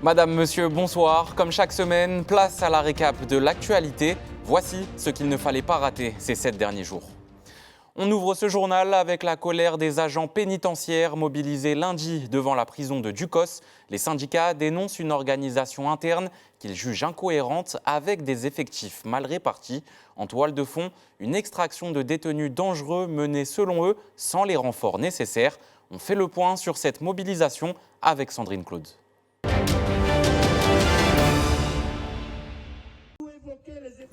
Madame, monsieur, bonsoir. Comme chaque semaine, place à la récap de l'actualité. Voici ce qu'il ne fallait pas rater ces 7 derniers jours. On ouvre ce journal avec la colère des agents pénitentiaires mobilisés lundi devant la prison de Ducos. Les syndicats dénoncent une organisation interne qu'ils jugent incohérente avec des effectifs mal répartis. En toile de fond, une extraction de détenus dangereux menée selon eux sans les renforts nécessaires. On fait le point sur cette mobilisation avec Sandrine Claude.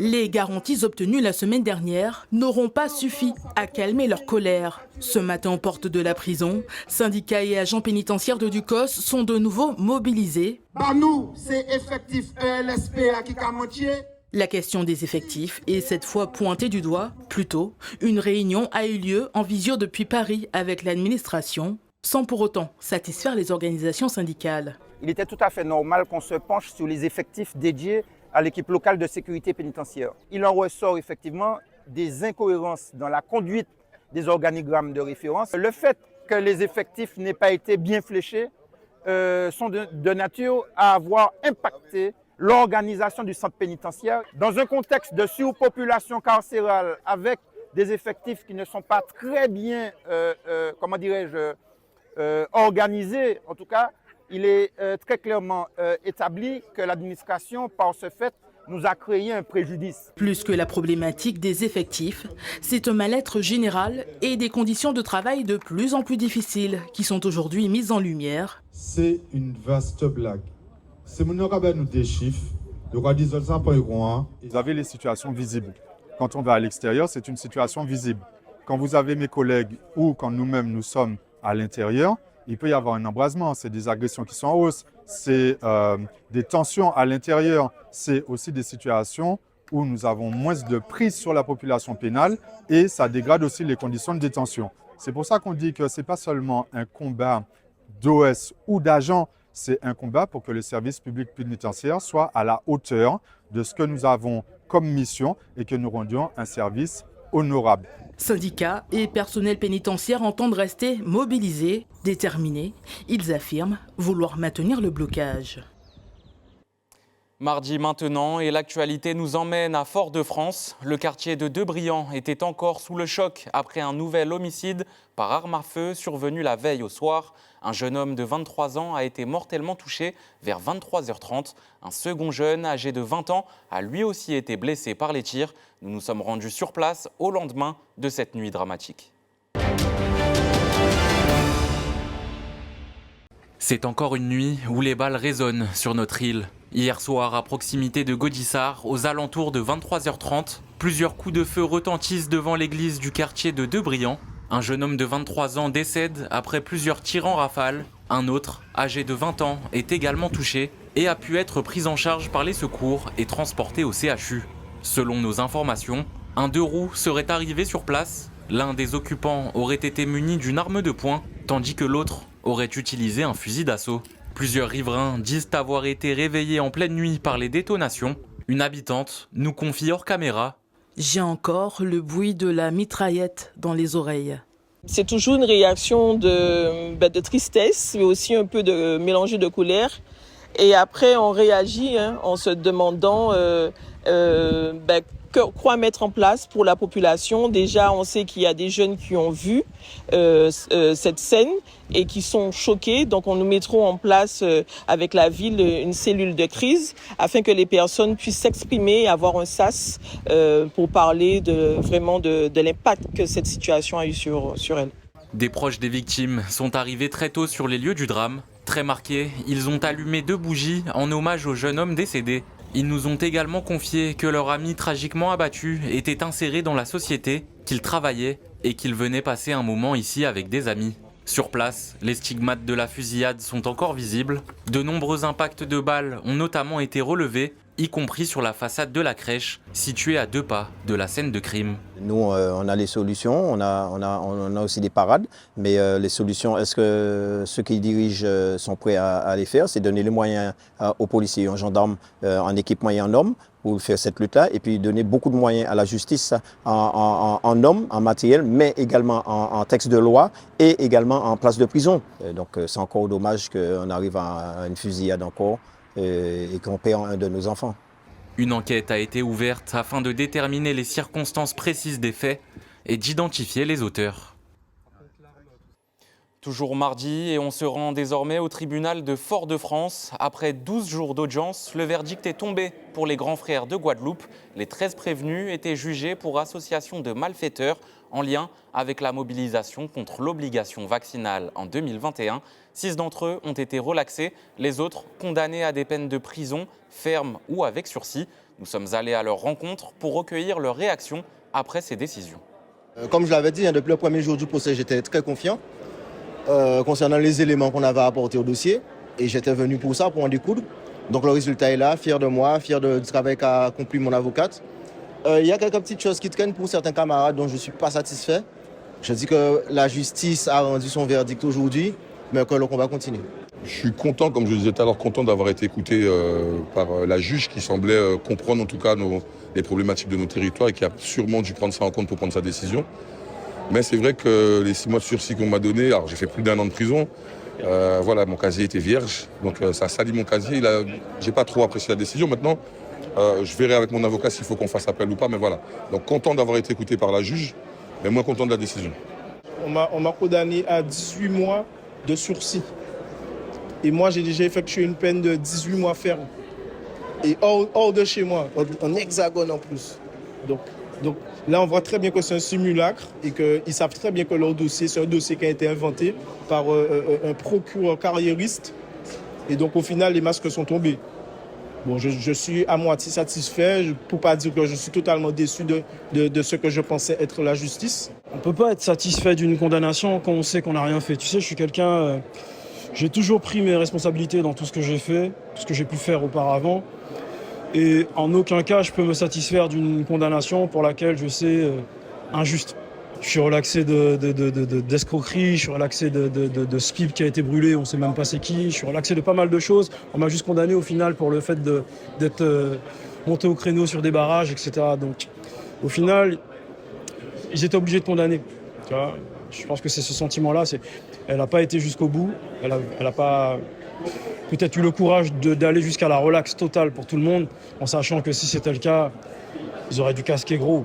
Les garanties obtenues la semaine dernière n'auront pas suffi à calmer leur colère. Ce matin, aux portes de la prison, syndicats et agents pénitentiaires de Ducos sont de nouveau mobilisés. Nous, c'est effectif ELSP qui a mentier. La question des effectifs est cette fois pointée du doigt. Plus tôt, une réunion a eu lieu en visio depuis Paris avec l'administration, sans pour autant satisfaire les organisations syndicales. Il était tout à fait normal qu'on se penche sur les effectifs dédiés à l'équipe locale de sécurité pénitentiaire. Il en ressort effectivement des incohérences dans la conduite des organigrammes de référence. Le fait que les effectifs n'aient pas été bien fléchés sont de nature à avoir impacté l'organisation du centre pénitentiaire. Dans un contexte de surpopulation carcérale avec des effectifs qui ne sont pas très bien, organisés, en tout cas, il est très clairement établi que l'administration, par ce fait, nous a créé un préjudice. Plus que la problématique des effectifs, c'est un mal-être général et des conditions de travail de plus en plus difficiles qui sont aujourd'hui mises en lumière. C'est une vaste blague. C'est mon nous des chiffres. Vous avez les situations visibles. Quand on va à l'extérieur, c'est une situation visible. Quand vous avez mes collègues ou quand nous-mêmes nous sommes à l'intérieur, il peut y avoir un embrasement, c'est des agressions qui sont en hausse, c'est des tensions à l'intérieur, c'est aussi des situations où nous avons moins de prise sur la population pénale et ça dégrade aussi les conditions de détention. C'est pour ça qu'on dit que ce n'est pas seulement un combat d'OS ou d'agents, c'est un combat pour que le service public pénitentiaire soit à la hauteur de ce que nous avons comme mission et que nous rendions un service honorable. Syndicats et personnel pénitentiaire entendent rester mobilisés, déterminés. Ils affirment vouloir maintenir le blocage. Mardi maintenant, et l'actualité nous emmène à Fort-de-France. Le quartier de Debriant était encore sous le choc après un nouvel homicide par arme à feu survenu la veille au soir. Un jeune homme de 23 ans a été mortellement touché vers 23h30. Un second jeune, âgé de 20 ans, a lui aussi été blessé par les tirs. Nous nous sommes rendus sur place au lendemain de cette nuit dramatique. C'est encore une nuit où les balles résonnent sur notre île. Hier soir, à proximité de Gaudissart, aux alentours de 23h30, plusieurs coups de feu retentissent devant l'église du quartier de Debriant. Un jeune homme de 23 ans décède après plusieurs tirs en rafale. Un autre, âgé de 20 ans, est également touché et a pu être pris en charge par les secours et transporté au CHU. Selon nos informations, un 2 roues serait arrivé sur place. L'un des occupants aurait été muni d'une arme de poing, tandis que l'autre aurait utilisé un fusil d'assaut. Plusieurs riverains disent avoir été réveillés en pleine nuit par les détonations. Une habitante nous confie hors caméra. J'ai encore le bruit de la mitraillette dans les oreilles. C'est toujours une réaction de tristesse, mais aussi un peu mélangée de colère. Et après, on réagit en se demandant quoi mettre en place pour la population. Déjà, on sait qu'il y a des jeunes qui ont vu cette scène et qui sont choqués. Donc, on nous mettrons en place avec la ville une cellule de crise afin que les personnes puissent s'exprimer et avoir un sas pour parler de l'impact que cette situation a eu sur elles. Des proches des victimes sont arrivés très tôt sur les lieux du drame. Très marqués, ils ont allumé 2 bougies en hommage au jeune homme décédé. Ils nous ont également confié que leur ami tragiquement abattu était inséré dans la société, qu'il travaillait et qu'il venait passer un moment ici avec des amis. Sur place, les stigmates de la fusillade sont encore visibles. De nombreux impacts de balles ont notamment été relevés, y compris sur la façade de la crèche, située à 2 pas de la scène de crime. Nous, on a les solutions, on a aussi des parades, mais les solutions, est-ce que ceux qui dirigent sont prêts à les faire? C'est donner les moyens aux policiers et aux gendarmes en équipement et en hommes pour faire cette lutte-là, et puis donner beaucoup de moyens à la justice en hommes, en matériel, mais également en texte de loi et également en place de prison. Donc c'est encore dommage qu'on arrive à une fusillade encore et qu'on perd un de nos enfants. Une enquête a été ouverte afin de déterminer les circonstances précises des faits et d'identifier les auteurs. Toujours mardi, et on se rend désormais au tribunal de Fort-de-France. Après 12 jours d'audience, le verdict est tombé pour les grands frères de Guadeloupe. Les 13 prévenus étaient jugés pour association de malfaiteurs en lien avec la mobilisation contre l'obligation vaccinale en 2021. 6 d'entre eux ont été relaxés, les autres condamnés à des peines de prison, ferme ou avec sursis. Nous sommes allés à leur rencontre pour recueillir leurs réactions après ces décisions. Comme je l'avais dit, depuis le premier jour du procès, j'étais très confiant concernant les éléments qu'on avait apportés au dossier. Et j'étais venu pour ça, pour en découdre. Donc le résultat est là, fier de moi, fier du travail qu'a accompli mon avocate. Il y a quelques petites choses qui traînent pour certains camarades dont je ne suis pas satisfait. Je dis que la justice a rendu son verdict aujourd'hui, mais que le combat continue. Je suis content, comme je le disais tout à l'heure, content d'avoir été écouté par la juge qui semblait comprendre en tout cas les problématiques de nos territoires et qui a sûrement dû prendre ça en compte pour prendre sa décision. Mais c'est vrai que les 6 mois de sursis qu'on m'a donné, alors j'ai fait plus d'1 an de prison, voilà, mon casier était vierge, donc ça salit mon casier. J'ai pas trop apprécié la décision. Maintenant, je verrai avec mon avocat s'il faut qu'on fasse appel ou pas, mais voilà. Donc content d'avoir été écouté par la juge, mais moins content de la décision. On m'a condamné à 18 mois de sursis. Et moi, j'ai déjà effectué une peine de 18 mois ferme. Et hors de chez moi, en hexagone en plus. Donc là, on voit très bien que c'est un simulacre et qu'ils savent très bien que leur dossier, c'est un dossier qui a été inventé par un procureur carriériste. Et donc, au final, les masques sont tombés. Bon, je suis à moitié satisfait, pour ne pas dire que je suis totalement déçu de ce que je pensais être la justice. On ne peut pas être satisfait d'une condamnation quand on sait qu'on n'a rien fait. Tu sais, je suis quelqu'un... j'ai toujours pris mes responsabilités dans tout ce que j'ai fait, tout ce que j'ai pu faire auparavant. Et en aucun cas, je peux me satisfaire d'une condamnation pour laquelle je sais injuste. Je suis relaxé d'escroquerie, je suis relaxé de ce pipe qui a été brûlé, on ne sait même pas c'est qui. Je suis relaxé de pas mal de choses. On m'a juste condamné au final pour le fait d'être monté au créneau sur des barrages, etc. Donc au final, ils étaient obligés de condamner. Tu vois, je pense que c'est ce sentiment-là. Elle n'a pas été jusqu'au bout. Elle n'a pas peut-être eu le courage d'aller jusqu'à la relaxe totale pour tout le monde, en sachant que si c'était le cas, ils auraient dû casquer gros.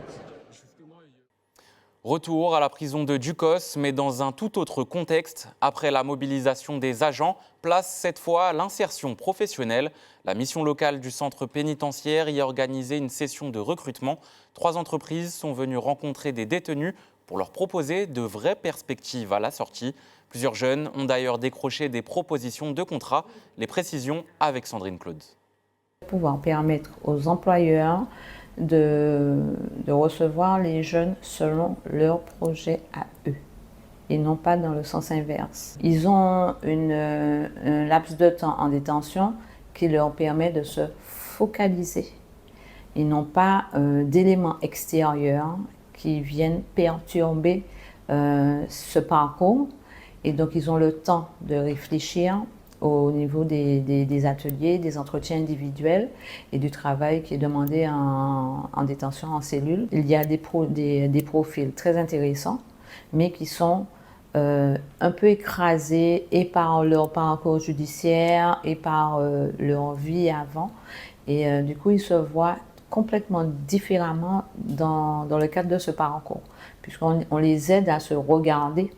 Retour à la prison de Ducos, mais dans un tout autre contexte. Après la mobilisation des agents, place cette fois à l'insertion professionnelle. La mission locale du centre pénitentiaire y a organisé une session de recrutement. 3 entreprises sont venues rencontrer des détenus pour leur proposer de vraies perspectives à la sortie. Plusieurs jeunes ont d'ailleurs décroché des propositions de contrat. Les précisions avec Sandrine Claude. Pouvoir permettre aux employeurs de recevoir les jeunes selon leur projet à eux et non pas dans le sens inverse. Ils ont un laps de temps en détention qui leur permet de se focaliser. Ils n'ont pas d'éléments extérieurs qui viennent perturber ce parcours et donc ils ont le temps de réfléchir au niveau des ateliers, des entretiens individuels et du travail qui est demandé en détention en cellule. Il y a des profils très intéressants, mais qui sont un peu écrasés et par leur parcours judiciaire et par leur vie avant. Et du coup, ils se voient complètement différemment dans le cadre de ce parcours, puisqu'on les aide à se regarder.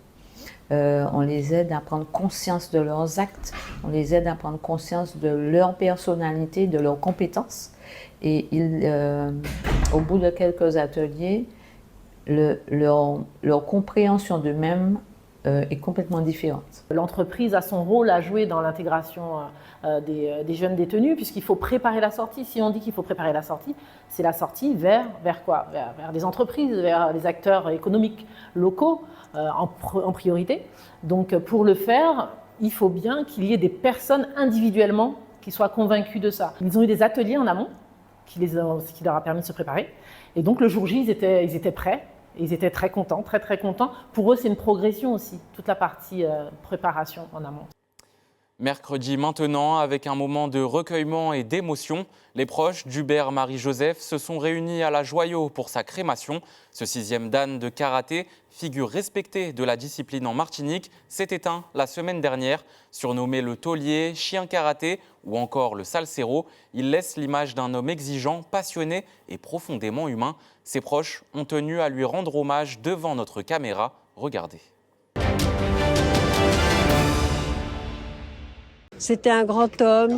On les aide à prendre conscience de leurs actes, on les aide à prendre conscience de leur personnalité, de leurs compétences. Et au bout de quelques ateliers, leur compréhension d'eux-mêmes est complètement différente. L'entreprise a son rôle à jouer dans l'intégration des jeunes détenus, puisqu'il faut préparer la sortie. Si on dit qu'il faut préparer la sortie, c'est la sortie vers quoi ? Vers les entreprises, vers les acteurs économiques locaux en priorité. Donc pour le faire, il faut bien qu'il y ait des personnes individuellement qui soient convaincues de ça. Ils ont eu des ateliers en amont qui leur a permis de se préparer. Et donc le jour J, ils étaient prêts. Ils étaient très contents, très contents. Pour eux, c'est une progression aussi, toute la partie préparation en amont. Mercredi maintenant, avec un moment de recueillement et d'émotion, les proches d'Hubert Marie-Joseph se sont réunis à la Joyau pour sa crémation. Ce 6e dan de karaté, figure respectée de la discipline en Martinique, s'est éteint la semaine dernière. Surnommé le taulier, chien karaté ou encore le salsero, il laisse l'image d'un homme exigeant, passionné et profondément humain. Ses proches ont tenu à lui rendre hommage devant notre caméra. Regardez. C'était un grand homme,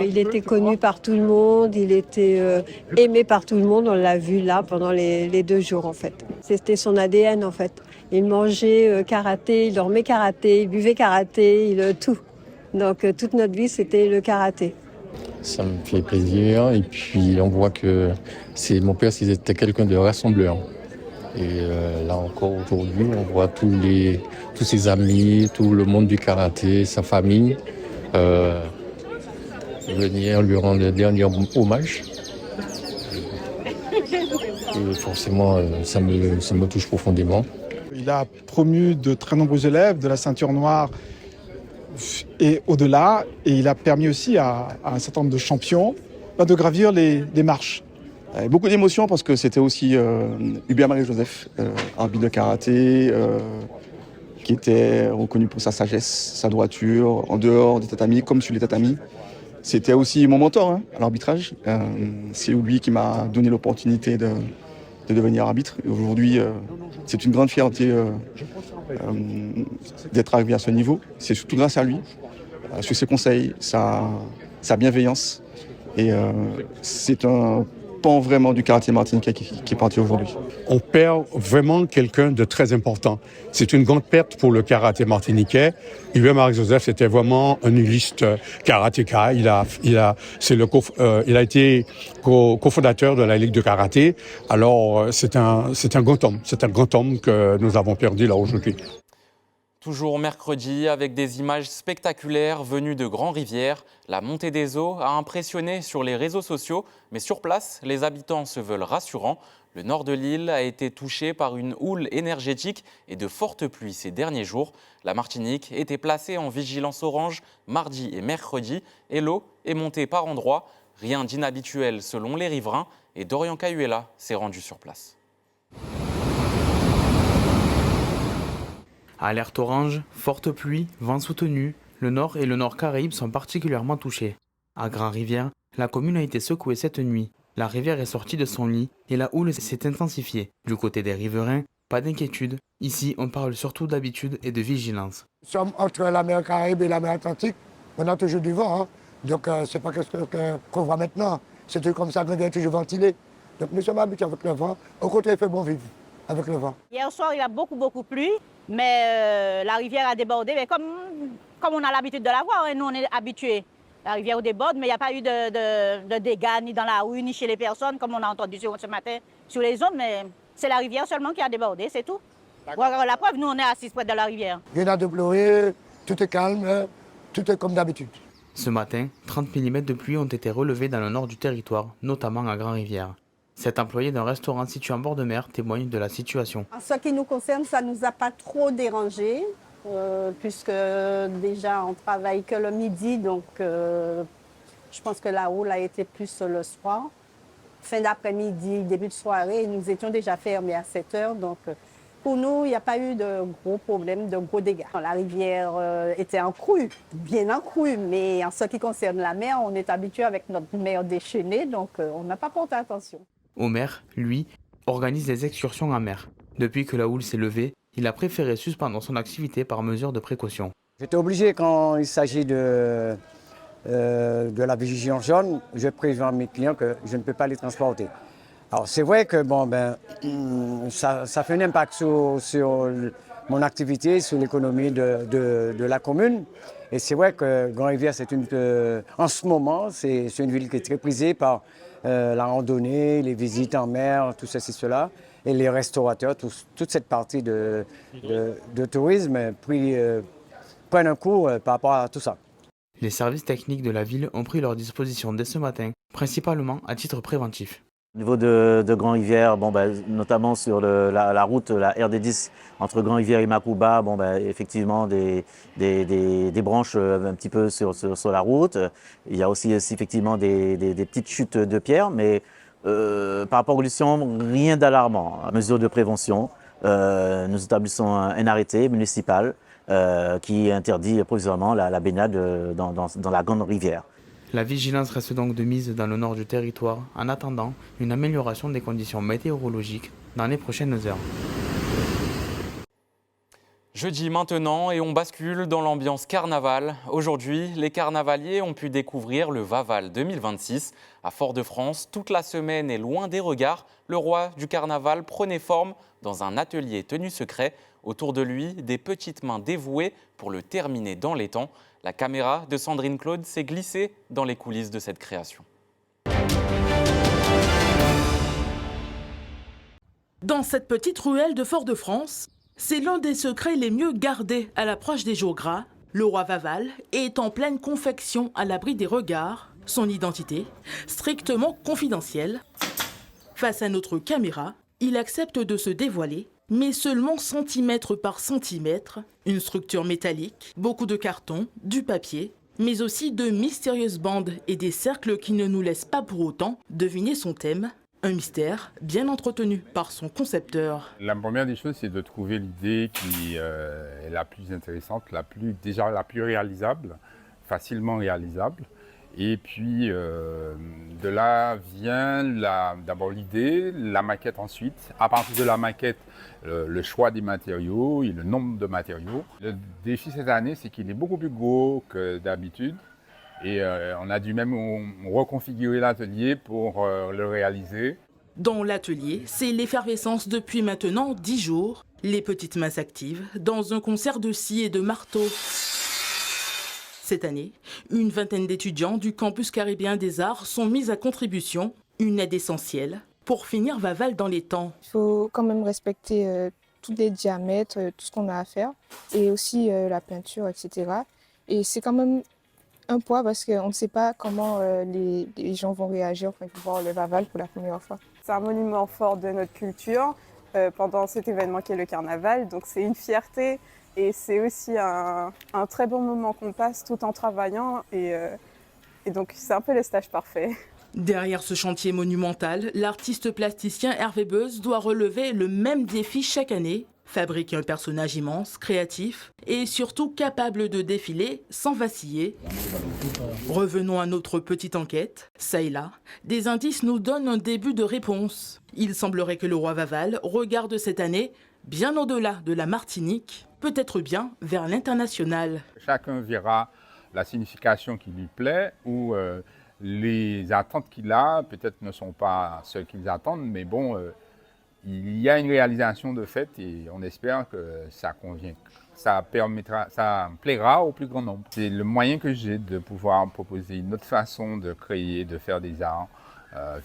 il était connu par tout le monde, il était aimé par tout le monde, on l'a vu là pendant les 2 jours en fait. C'était son ADN en fait. Il mangeait karaté, il dormait karaté, il buvait karaté, tout. Donc toute notre vie c'était le karaté. Ça me fait plaisir et puis on voit que mon père c'était quelqu'un de rassembleur. Et là encore aujourd'hui on voit tous ses amis, tout le monde du karaté, sa famille. Venir lui rendre le dernier hommage. Et forcément, ça me touche profondément. Il a promu de très nombreux élèves de la ceinture noire et au-delà. Et il a permis aussi à un certain nombre de champions de gravir les marches. Beaucoup d'émotions parce que c'était aussi Hubert Marie-Joseph, arbitre de karaté, qui était reconnu pour sa sagesse, sa droiture, en dehors des tatamis comme sur les tatamis. C'était aussi mon mentor à l'arbitrage. C'est lui qui m'a donné l'opportunité de devenir arbitre. Et aujourd'hui, c'est une grande fierté d'être arrivé à ce niveau. C'est surtout grâce à lui, sur ses conseils, sa bienveillance. Et c'est un pan vraiment du karaté martiniquais qui est parti aujourd'hui. On perd vraiment quelqu'un de très important. C'est une grande perte pour le karaté martiniquais. Hubert Marie-Joseph était vraiment un illustre karatéka. Il a été cofondateur de la Ligue de karaté. Alors c'est un grand homme. C'est un grand homme que nous avons perdu là aujourd'hui. Toujours mercredi, avec des images spectaculaires venues de Grand-Rivière, la montée des eaux a impressionné sur les réseaux sociaux, mais sur place, les habitants se veulent rassurants. Le nord de l'île a été touché par une houle énergétique et de fortes pluies ces derniers jours. La Martinique était placée en vigilance orange mardi et mercredi et l'eau est montée par endroits. Rien d'inhabituel selon les riverains et Dorian Cayuela s'est rendu sur place. Alerte orange, forte pluie, vent soutenu, le nord et le nord Caraïbes sont particulièrement touchés. À Grand-Rivière, la commune a été secouée cette nuit. La rivière est sortie de son lit et la houle s'est intensifiée. Du côté des riverains, pas d'inquiétude. Ici, on parle surtout d'habitude et de vigilance. Nous sommes entre la mer Caraïbe et la mer Atlantique. On a toujours du vent, donc c'est pas quelque chose qu'on voit maintenant. C'est toujours comme ça qu'on est toujours ventilé. Donc nous sommes habitués avec le vent. Au contraire, il fait bon vivre avec le vent. Hier soir, il y a beaucoup plu, mais la rivière a débordé. Mais comme on a l'habitude de la voir, nous on est habitués. La rivière déborde, mais il n'y a pas eu de dégâts ni dans la rue, ni chez les personnes, comme on a entendu ce matin sur les zones. Mais c'est la rivière seulement qui a débordé, c'est tout. Voilà, la preuve, nous on est assis près de la rivière. Rien à déplorer, tout est calme, tout est comme d'habitude. Ce matin, 30 mm de pluie ont été relevés dans le nord du territoire, notamment à Grand-Rivière. Cet employé d'un restaurant situé en bord de mer témoigne de la situation. En ce qui nous concerne, ça ne nous a pas trop dérangé, puisque déjà on travaille que le midi, donc je pense que la houle a été plus le soir. Fin d'après-midi, début de soirée, nous étions déjà fermés à 7 heures, donc pour nous, il n'y a pas eu de gros problèmes, de gros dégâts. La rivière était en crue, bien en crue, mais en ce qui concerne la mer, on est habitué avec notre mer déchaînée, donc on n'a pas porté attention. Omer, lui, organise des excursions en mer. Depuis que la houle s'est levée, il a préféré suspendre son activité par mesure de précaution. J'étais obligé, quand il s'agit de la vigilance jaune, je préviens à mes clients que je ne peux pas les transporter. Alors c'est vrai que ça fait un impact sur mon activité, sur l'économie de la commune. Et c'est vrai que Grand-Rivière, en ce moment, c'est une ville qui est très prisée par la randonnée, les visites en mer, tout ceci, cela, et les restaurateurs, toute cette partie de tourisme prennent un coup par rapport à tout ça. Les services techniques de la ville ont pris leur disposition dès ce matin, principalement à titre préventif. Au niveau de Grand-Rivière, notamment sur la route, la RD10 entre Grand-Rivière et Macouba, effectivement des branches un petit peu sur la route. Il y a aussi effectivement des petites chutes de pierre, mais par rapport aux pollutions, rien d'alarmant. Mesure de prévention, nous établissons un arrêté municipal qui interdit provisoirement la baignade dans la grande rivière. La vigilance reste donc de mise dans le nord du territoire en attendant une amélioration des conditions météorologiques dans les prochaines heures. Jeudi maintenant et on bascule dans l'ambiance carnaval. Aujourd'hui, les carnavaliers ont pu découvrir le Vaval 2026 à Fort-de-France. Toute la semaine et loin des regards, le roi du carnaval prenait forme dans un atelier tenu secret. Autour de lui, des petites mains dévouées pour le terminer dans les temps. La caméra de Sandrine Claude s'est glissée dans les coulisses de cette création. Dans cette petite ruelle de Fort-de-France, c'est l'un des secrets les mieux gardés à l'approche des jours gras. Le roi Vaval est en pleine confection à l'abri des regards. Son identité, strictement confidentielle. Face à notre caméra, il accepte de se dévoiler, mais seulement centimètre par centimètre. Une structure métallique, beaucoup de carton, du papier, mais aussi de mystérieuses bandes et des cercles qui ne nous laissent pas pour autant deviner son thème. Un mystère bien entretenu par son concepteur. La première des choses, c'est de trouver l'idée qui est la plus intéressante, la plus réalisable, facilement réalisable. Et puis, de là vient d'abord l'idée, la maquette ensuite. À partir de la maquette, le choix des matériaux et le nombre de matériaux. Le défi cette année, c'est qu'il est beaucoup plus gros que d'habitude. Et on a dû même reconfigurer l'atelier pour le réaliser. Dans l'atelier, c'est l'effervescence depuis maintenant 10 jours. Les petites mains s'activent dans un concert de scie et de marteaux. Cette année, une vingtaine d'étudiants du campus caribéen des arts sont mis à contribution, une aide essentielle pour finir Vaval dans les temps. Il faut quand même respecter tous les diamètres, tout ce qu'on a à faire, et aussi la peinture, etc. Et c'est quand même un poids parce qu'on ne sait pas comment les gens vont réagir quand ils vont voir le Vaval pour la première fois. C'est un monument fort de notre culture pendant cet événement qui est le carnaval, donc c'est une fierté. Et c'est aussi un très bon moment qu'on passe tout en travaillant et donc c'est un peu le stage parfait. Derrière ce chantier monumental, l'artiste plasticien Hervé Beuz doit relever le même défi chaque année. Fabriquer un personnage immense, créatif et surtout capable de défiler sans vaciller. Revenons à notre petite enquête. Ça et là, des indices nous donnent un début de réponse. Il semblerait que le roi Vaval regarde cette année bien au-delà de la Martinique, peut-être bien vers l'international. Chacun verra la signification qui lui plaît ou les attentes qu'il a, peut-être ne sont pas celles qu'ils attendent, mais bon, il y a une réalisation de fait et on espère que ça convient. Ça plaira au plus grand nombre. C'est le moyen que j'ai de pouvoir proposer une autre façon de créer, de faire des arts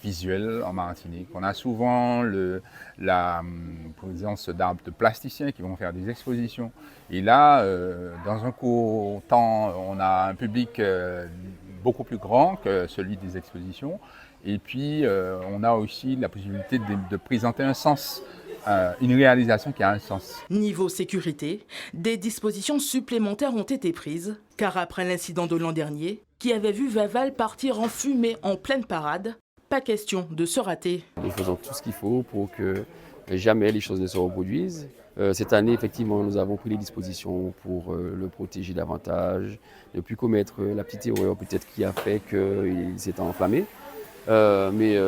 visuels en Martinique. On a souvent la présence de plasticiens qui vont faire des expositions. Et là, dans un court temps, on a un public beaucoup plus grand que celui des expositions. Et puis, on a aussi la possibilité de présenter un sens, une réalisation qui a un sens. Niveau sécurité, des dispositions supplémentaires ont été prises, car après l'incident de l'an dernier, qui avait vu Vaval partir en fumée en pleine parade, pas question de se rater. Nous faisons tout ce qu'il faut pour que jamais les choses ne se reproduisent. Cette année, effectivement, nous avons pris les dispositions pour le protéger davantage, ne plus commettre la petite erreur peut-être qui a fait qu'il s'est enflammé. Mais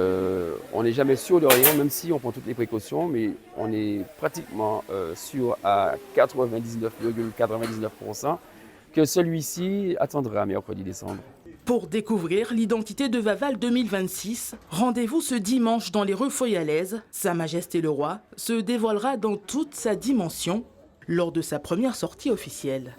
on n'est jamais sûr de rien, même si on prend toutes les précautions, mais on est pratiquement sûr à 99,99% que celui-ci attendra mercredi décembre. Pour découvrir l'identité de Vaval 2026, rendez-vous ce dimanche dans les rues Foyalaises. Sa Majesté le Roi se dévoilera dans toute sa dimension lors de sa première sortie officielle.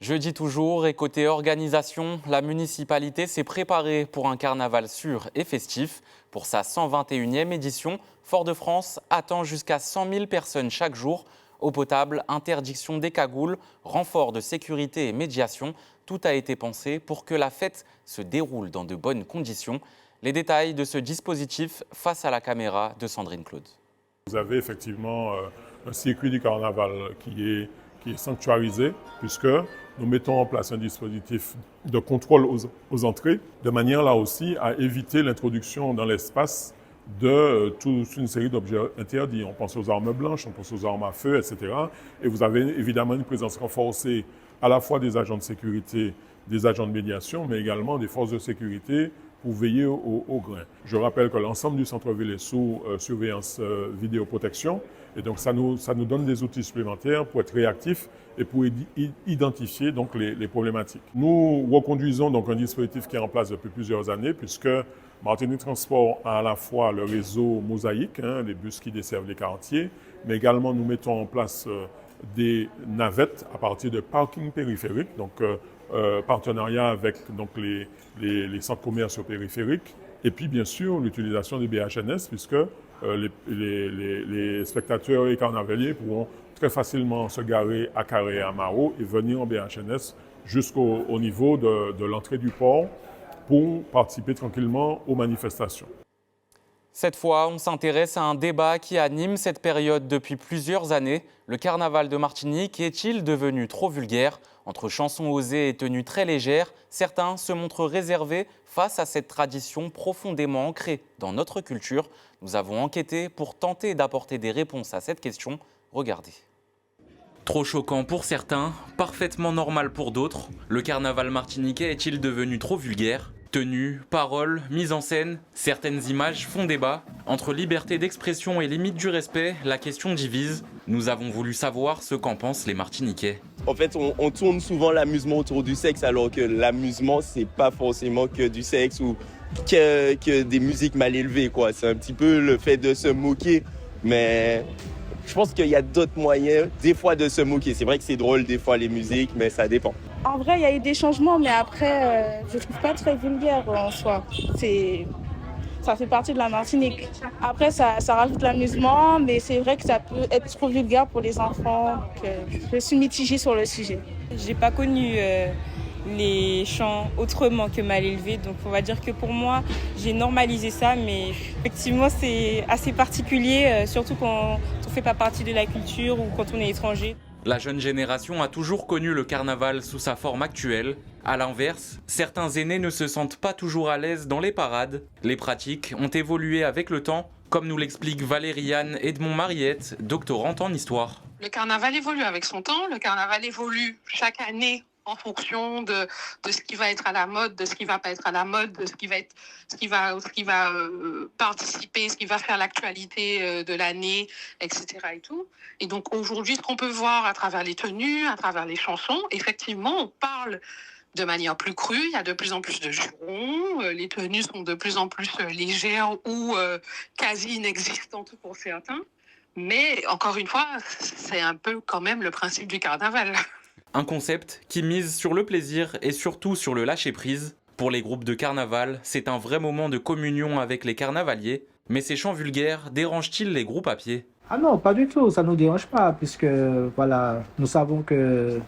Jeudi toujours, et côté organisation, la municipalité s'est préparée pour un carnaval sûr et festif. Pour sa 121e édition, Fort-de-France attend jusqu'à 100 000 personnes chaque jour. Eau potable, interdiction des cagoules, renfort de sécurité et médiation, tout a été pensé pour que la fête se déroule dans de bonnes conditions. Les détails de ce dispositif face à la caméra de Sandrine Claude. Vous avez effectivement un circuit du carnaval qui est sanctuarisé, puisque nous mettons en place un dispositif de contrôle aux entrées, de manière là aussi à éviter l'introduction dans l'espace de toute une série d'objets interdits. On pense aux armes blanches, on pense aux armes à feu, etc. Et vous avez évidemment une présence renforcée à la fois des agents de sécurité, des agents de médiation, mais également des forces de sécurité pour veiller au grain. Je rappelle que l'ensemble du centre-ville est sous surveillance vidéoprotection, et donc ça nous donne des outils supplémentaires pour être réactifs et pour identifier donc les problématiques. Nous reconduisons donc un dispositif qui est en place depuis plusieurs années, puisque Martinique Transport a à la fois le réseau Mosaïque, les bus qui desservent les quartiers, mais également nous mettons en place des navettes à partir de parkings périphériques, donc partenariat avec donc, les centres commerciaux périphériques, et puis bien sûr l'utilisation des BHNS, puisque les spectateurs et carnavaliers pourront très facilement se garer à Carré et à Maro et venir en BHNS jusqu'au niveau de l'entrée du port pour participer tranquillement aux manifestations. Cette fois, on s'intéresse à un débat qui anime cette période depuis plusieurs années. Le carnaval de Martinique est-il devenu trop vulgaire ? Entre chansons osées et tenues très légères, certains se montrent réservés face à cette tradition profondément ancrée dans notre culture. Nous avons enquêté pour tenter d'apporter des réponses à cette question. Regardez. Trop choquant pour certains, parfaitement normal pour d'autres. Le carnaval martiniquais est-il devenu trop vulgaire ? Tenues, paroles, mise en scène, certaines images font débat. Entre liberté d'expression et limite du respect, la question divise. Nous avons voulu savoir ce qu'en pensent les Martiniquais. En fait, on tourne souvent l'amusement autour du sexe, alors que l'amusement, c'est pas forcément que du sexe ou que des musiques mal élevées, quoi. C'est un petit peu le fait de se moquer, mais je pense qu'il y a d'autres moyens, des fois, de se moquer. C'est vrai que c'est drôle, des fois, les musiques, mais ça dépend. En vrai, il y a eu des changements, mais après, je trouve pas très vulgaire en soi. Ça fait partie de la Martinique. Après, ça rajoute l'amusement, mais c'est vrai que ça peut être trop vulgaire pour les enfants. Je suis mitigée sur le sujet. J'ai pas connu les chants autrement que mal élevés, donc on va dire que pour moi, j'ai normalisé ça, mais effectivement, c'est assez particulier, surtout quand on fait pas partie de la culture ou quand on est étranger. La jeune génération a toujours connu le carnaval sous sa forme actuelle. A l'inverse, certains aînés ne se sentent pas toujours à l'aise dans les parades. Les pratiques ont évolué avec le temps, comme nous l'explique Valériane Edmond-Mariette, doctorante en histoire. Le carnaval évolue avec son temps, le carnaval évolue chaque année en fonction de ce qui va être à la mode, de ce qui va pas être à la mode, de ce qui va participer, ce qui va faire l'actualité de l'année, etc. et tout. Et donc aujourd'hui, ce qu'on peut voir à travers les tenues, à travers les chansons, effectivement, on parle de manière plus crue, il y a de plus en plus de jurons, les tenues sont de plus en plus légères ou quasi inexistantes pour certains. Mais encore une fois, c'est un peu quand même le principe du carnaval. Un concept qui mise sur le plaisir et surtout sur le lâcher-prise. Pour les groupes de carnaval, c'est un vrai moment de communion avec les carnavaliers. Mais ces chants vulgaires dérangent-ils les groupes à pied ? Ah non, pas du tout, ça ne nous dérange pas, puisque voilà, nous savons que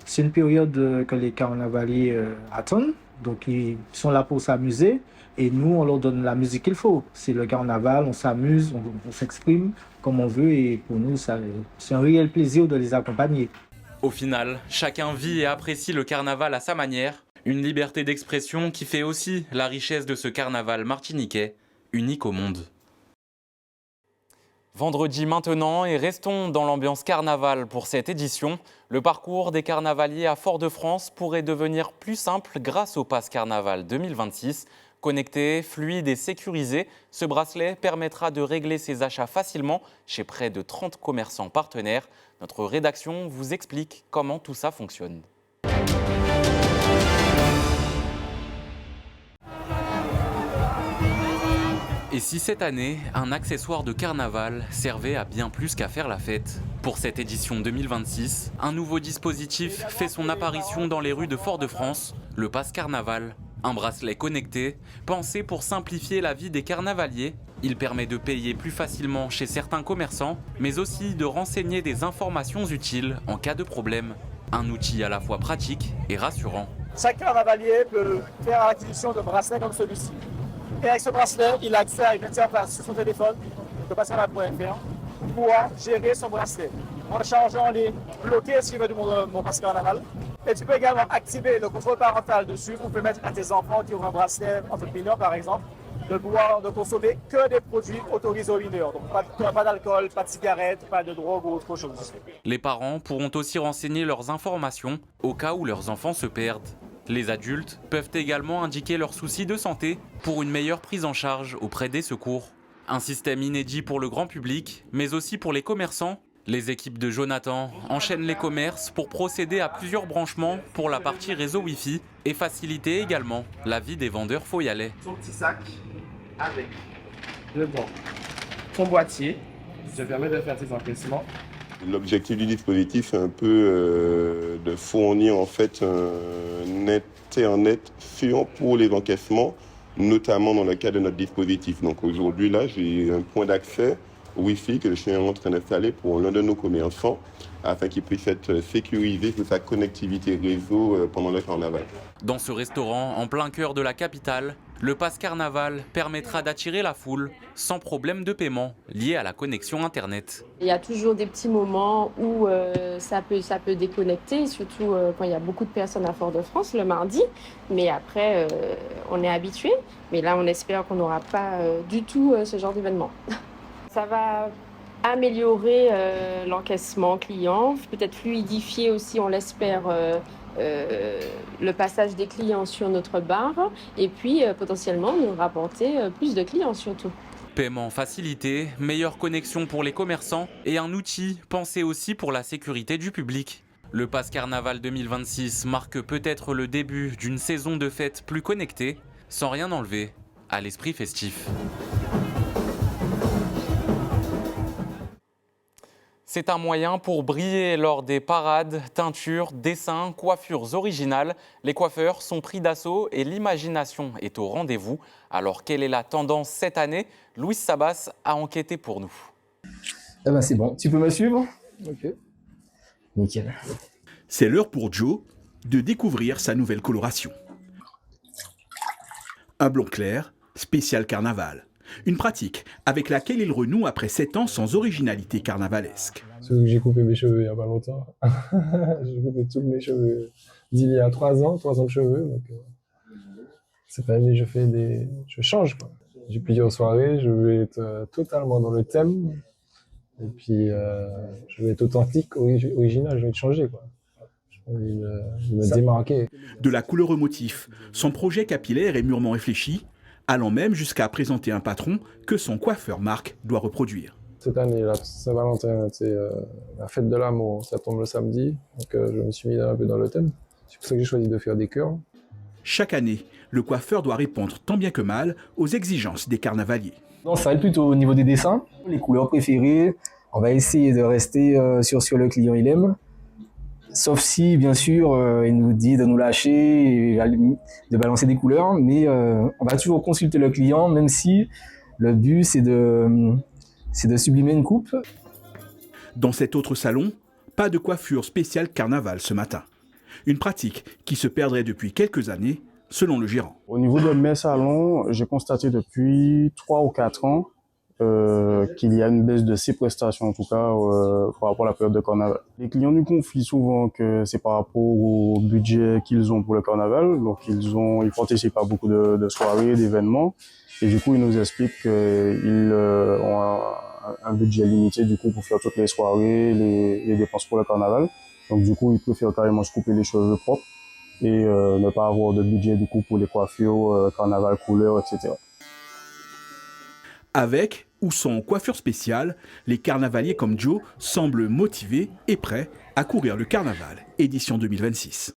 c'est une période que les carnavaliers attendent. Donc ils sont là pour s'amuser et nous, on leur donne la musique qu'il faut. C'est le carnaval, on s'amuse, on s'exprime comme on veut et pour nous, c'est un réel plaisir de les accompagner. Au final, chacun vit et apprécie le carnaval à sa manière. Une liberté d'expression qui fait aussi la richesse de ce carnaval martiniquais, unique au monde. Vendredi maintenant, et restons dans l'ambiance carnaval pour cette édition. Le parcours des carnavaliers à Fort-de-France pourrait devenir plus simple grâce au Pass Carnaval 2026. Connecté, fluide et sécurisé, ce bracelet permettra de régler ses achats facilement chez près de 30 commerçants partenaires. Notre rédaction vous explique comment tout ça fonctionne. Et si cette année, un accessoire de carnaval servait à bien plus qu'à faire la fête ? Pour cette édition 2026, un nouveau dispositif fait son apparition dans les rues de Fort-de-France, le Pass Carnaval. Un bracelet connecté, pensé pour simplifier la vie des carnavaliers. Il permet de payer plus facilement chez certains commerçants, mais aussi de renseigner des informations utiles en cas de problème. Un outil à la fois pratique et rassurant. Chaque carnavalier peut faire l'acquisition de bracelets comme celui-ci. Et avec ce bracelet, il a accès à une interface sur son téléphone, de passecarnaval.fr, pour pouvoir gérer son bracelet. En chargeant en ligne, bloquer ce qui veut de mon passe carnaval. Et tu peux également activer le contrôle parental dessus pour permettre à tes enfants qui ont un bracelet entre mineurs par exemple, de pouvoir ne consommer que des produits autorisés aux mineurs. Donc pas d'alcool, pas de cigarettes, pas de drogue ou autre chose. Les parents pourront aussi renseigner leurs informations au cas où leurs enfants se perdent. Les adultes peuvent également indiquer leurs soucis de santé pour une meilleure prise en charge auprès des secours. Un système inédit pour le grand public, mais aussi pour les commerçants. Les équipes de Jonathan enchaînent les commerces pour procéder à plusieurs branchements pour la partie réseau Wi-Fi et faciliter également la vie des vendeurs foyalais. Son petit sac avec dedans son boîtier, ça permet de faire tes encaissements. L'objectif du dispositif est un peu de fournir en fait un Internet sûr pour les encaissements, notamment dans le cadre de notre dispositif. Donc aujourd'hui là, j'ai un point d'accès Wi-Fi que je suis en train d'installer pour l'un de nos commerçants afin qu'il puisse être sécurisé sur sa connectivité réseau pendant le carnaval. Dans ce restaurant en plein cœur de la capitale, le pass carnaval permettra d'attirer la foule sans problème de paiement lié à la connexion Internet. Il y a toujours des petits moments où ça peut déconnecter, surtout quand il y a beaucoup de personnes à Fort-de-France le mardi. Mais après, on est habitué. Mais là, on espère qu'on n'aura pas du tout ce genre d'événement. Ça va améliorer l'encaissement client, peut-être fluidifier aussi, on l'espère, le passage des clients sur notre bar et puis potentiellement nous rapporter plus de clients surtout. Paiement facilité, meilleure connexion pour les commerçants et un outil pensé aussi pour la sécurité du public. Le Pass Carnaval 2026 marque peut-être le début d'une saison de fêtes plus connectée, sans rien enlever à l'esprit festif. C'est un moyen pour briller lors des parades, teintures, dessins, coiffures originales. Les coiffeurs sont pris d'assaut et l'imagination est au rendez-vous. Alors quelle est la tendance cette année? Louis Sabas a enquêté pour nous. Eh ben c'est bon, tu peux me suivre? Ok. Nickel. C'est l'heure pour Joe de découvrir sa nouvelle coloration. Un blond clair, spécial carnaval. Une pratique avec laquelle il renoue après 7 ans sans originalité carnavalesque. J'ai coupé mes cheveux il n'y a pas longtemps. J'ai coupé tous mes cheveux d'il y a 3 ans de cheveux. Donc, cette année, je change, quoi. J'ai plusieurs soirées, je vais être totalement dans le thème. Et puis, je vais être authentique, original, je vais te changer, quoi. Je vais me démarquer. De la couleur au motif, son projet capillaire est mûrement réfléchi, allant même jusqu'à présenter un patron que son coiffeur Marc doit reproduire. Cette année, la Saint-Valentin, c'est la fête de l'amour, ça tombe le samedi, donc je me suis mis un peu dans le thème. C'est pour ça que j'ai choisi de faire des cœurs. Chaque année, le coiffeur doit répondre tant bien que mal aux exigences des carnavaliers. Non, ça va être plutôt au niveau des dessins, les couleurs préférées. On va essayer de rester sur ce que le client il aime. Sauf si, bien sûr, il nous dit de nous lâcher et de balancer des couleurs, mais on va toujours consulter le client, même si le but, c'est de sublimer une coupe. Dans cet autre salon, pas de coiffure spéciale carnaval ce matin. Une pratique qui se perdrait depuis quelques années, selon le gérant. Au niveau de mes salons, j'ai constaté depuis 3 ou 4 ans qu'il y a une baisse de ces prestations, en tout cas par rapport à la période de carnaval. Les clients nous confient souvent que c'est par rapport au budget qu'ils ont pour le carnaval, donc ils participent à beaucoup de soirées, d'événements, et du coup ils nous expliquent qu'ils ont un budget limité du coup pour faire toutes les soirées, les dépenses pour le carnaval. Donc du coup ils préfèrent carrément se couper les cheveux propres et ne pas avoir de budget du coup pour les coiffures, carnaval, couleurs, etc. Avec ou sans coiffure spéciale, les carnavaliers comme Joe semblent motivés et prêts à courir le carnaval, édition 2026.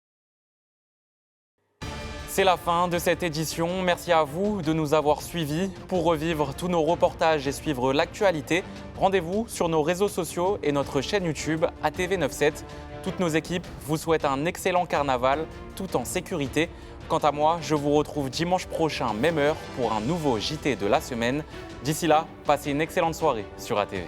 C'est la fin de cette édition. Merci à vous de nous avoir suivis. Pour revivre tous nos reportages et suivre l'actualité, rendez-vous sur nos réseaux sociaux et notre chaîne YouTube ATV97. Toutes nos équipes vous souhaitent un excellent carnaval, tout en sécurité. Quant à moi, je vous retrouve dimanche prochain, même heure, pour un nouveau JT de la semaine. D'ici là, passez une excellente soirée sur ATV.